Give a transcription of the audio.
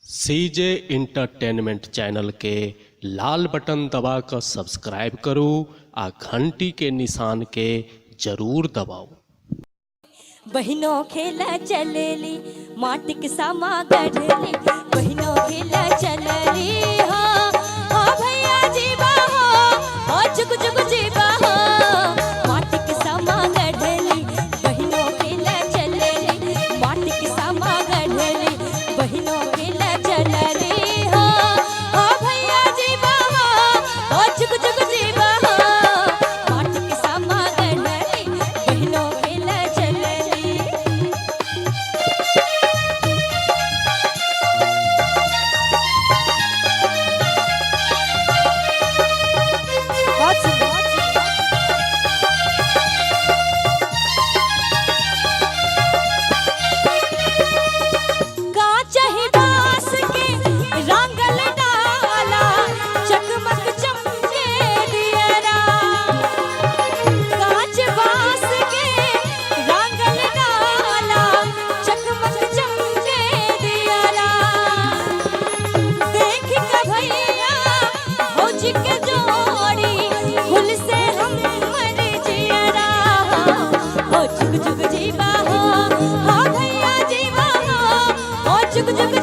CJ entertainment channel के लाल button दबाकर subscribe करो आ घंटी के निशान के जरूर दबाओ। बहिनों खेला चलेली माटिक सामा गढ़ली, बहिनों खेला चलेली हो भैया जीवा हो जुग जुग जीवा हो माटिक सामा गढ़ली, बहिनों खेला चलेली माटिक सामा गढ़ली, बहिनों खेला चलेली हो भैया जीवा हो जुग जुग जीवा हो माटिक सामा गढ़ली, बहिनों खेला चलेली। जुग जुग